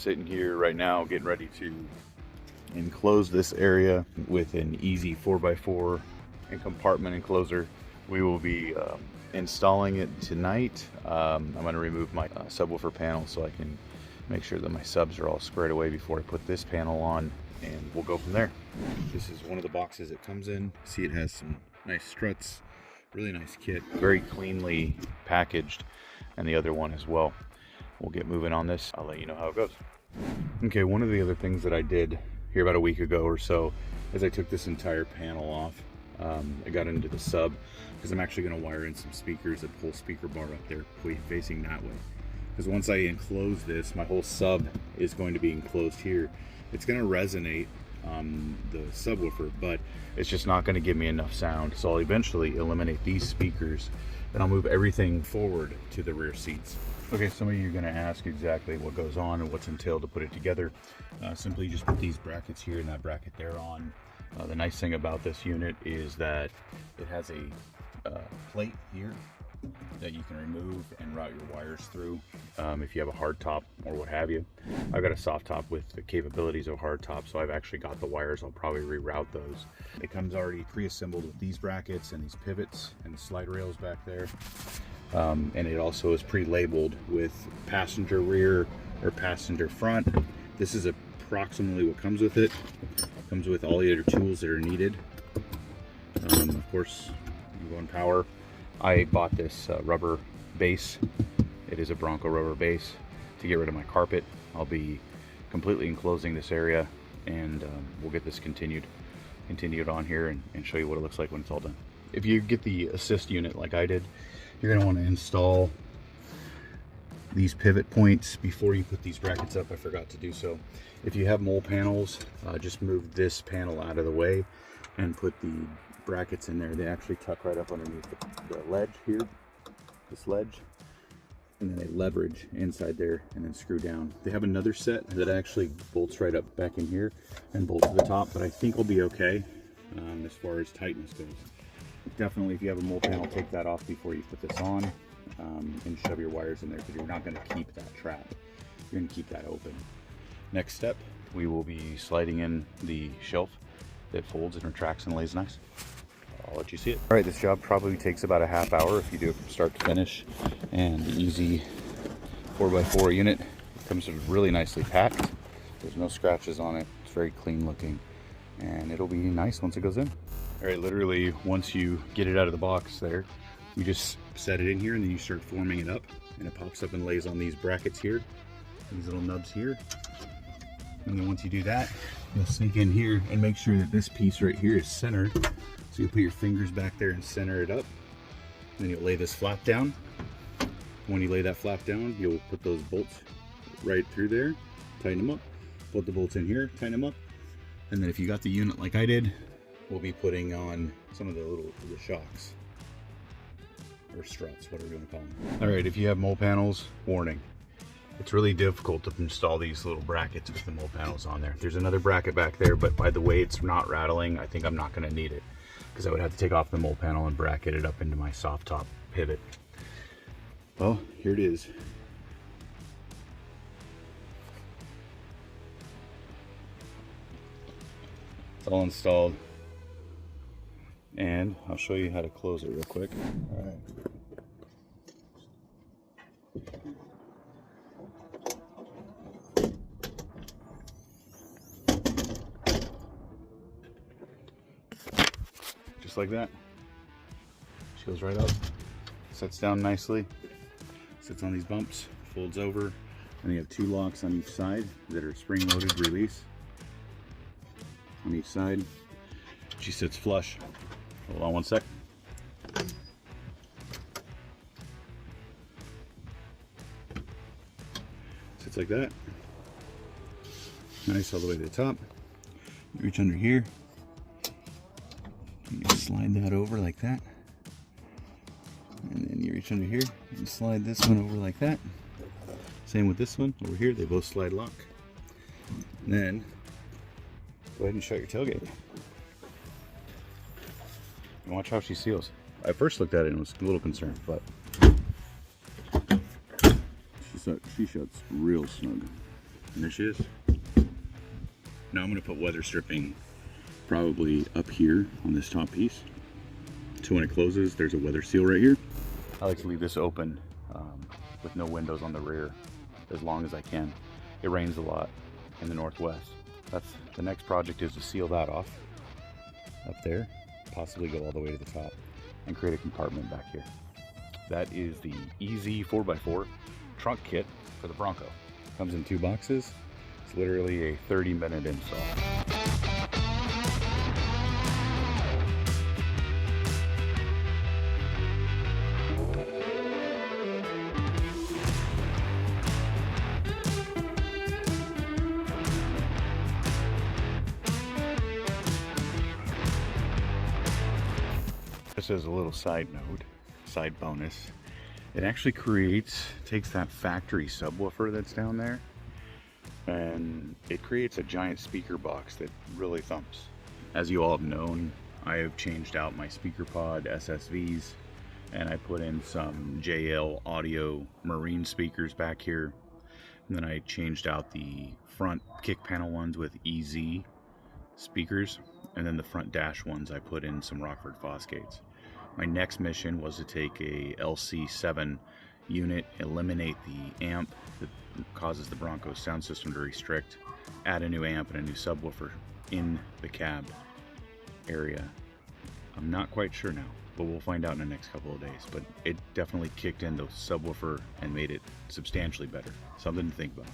sitting here right now getting ready to enclose this area with an EZ4x4 and compartment enclosure. We will be installing it tonight. I'm going to remove my subwoofer panel so I can make sure that my subs are all squared away before I put this panel on, and we'll go from there. This is one of the boxes it comes in. See, it has some nice struts, really nice kit, very cleanly packaged, and the other one as well. We'll get moving on this. I'll let you know how it goes. Okay, one of the other things that I did here about a week ago or so is I took this entire panel off. I got into the sub because I'm actually going to wire in some speakers, a whole speaker bar up there facing that way. Because once I enclose this, my whole sub is going to be enclosed here. It's going to resonate the subwoofer, but it's just not going to give me enough sound. So I'll eventually eliminate these speakers and I'll move everything forward to the rear seats. Okay, some of you are going to ask exactly what goes on and what's entailed to put it together. Simply just put these brackets here and that bracket there on. The nice thing about this unit is that it has a plate here that you can remove and route your wires through if you have a hard top or what have you. I've got a soft top with the capabilities of hard top, so I've actually got the wires. I'll probably reroute those. It comes already pre-assembled with these brackets and these pivots and slide rails back there. And it also is pre-labeled with passenger rear or passenger front. This is approximately what comes with it. Comes with all the other tools that are needed. Of course, you go on power. I bought this rubber base. It is a Bronco rubber base to get rid of my carpet. I'll be completely enclosing this area, and we'll get this continued on here and show you what it looks like when it's all done. If you get the assist unit like I did, you're going to want to install these pivot points before you put these brackets up. I forgot to do so. If you have mole panels, just move this panel out of the way and put the brackets in there. They actually tuck right up underneath the ledge here, this ledge, and then they leverage inside there and then screw down. They have another set that actually bolts right up back in here and bolts to the top, but I think will be okay as far as tightness goes. Definitely, if you have a mole panel, take that off before you put this on, and shove your wires in there, because you're not going to keep that trap. You're going to keep that open. Next step, we will be sliding in the shelf that folds and retracts and lays nice. I'll let you see it. All right, this job probably takes about a half hour if you do it from start to finish. And the EZ 4x4 unit comes really nicely packed. There's no scratches on it. It's very clean looking, and it'll be nice once it goes in. All right, literally once you get it out of the box there, you just set it in here and then you start forming it up, and it pops up and lays on these brackets here, these little nubs here. And then once you do that, you'll sink in here and make sure that this piece right here is centered. So you put your fingers back there and center it up. Then you'll lay this flap down. When you lay that flap down, you'll put those bolts right through there, tighten them up, put the bolts in here, tighten them up. And then if you got the unit like I did, we'll be putting on some of the shocks or struts, whatever you want to call them. All right, if you have mole panels, warning. It's really difficult to install these little brackets with the mole panels on there. There's another bracket back there, but by the way it's not rattling, I think I'm not going to need it, because I would have to take off the mole panel and bracket it up into my soft top pivot. Well, here it is. It's all installed, and I'll show you how to close it real quick. All right. Just like that. She goes right up, sets down nicely, sits on these bumps, folds over, and you have two locks on each side that are spring-loaded release on each side. She sits flush. Hold on one sec. Sits like that. Nice all the way to the top. You reach under here. You slide that over like that. And then you reach under here and slide this one over like that. Same with this one over here. They both slide lock. And then go ahead and shut your tailgate. And watch how she seals. I first looked at it and was a little concerned, but she shuts real snug. And there she is. Now I'm going to put weather stripping probably up here on this top piece. So when it closes, there's a weather seal right here. I like to leave this open with no windows on the rear as long as I can. It rains a lot in the Northwest. That's the next project, is to seal that off up there, possibly go all the way to the top and create a compartment back here. That is the EZ4x4 trunk kit for the Bronco. Comes in 2 boxes. It's literally a 30-minute install. Just as a little side note, side bonus, it actually takes that factory subwoofer that's down there, and it creates a giant speaker box that really thumps. As you all have known, I have changed out my speaker pod SSVs, and I put in some JL Audio Marine speakers back here. And then I changed out the front kick panel ones with EZ speakers, and then the front dash ones I put in some Rockford Fosgates. My next mission was to take a LC7 unit, eliminate the amp that causes the Bronco sound system to restrict, add a new amp and a new subwoofer in the cab area. I'm not quite sure now, but we'll find out in the next couple of days. But it definitely kicked in the subwoofer and made it substantially better. Something to think about.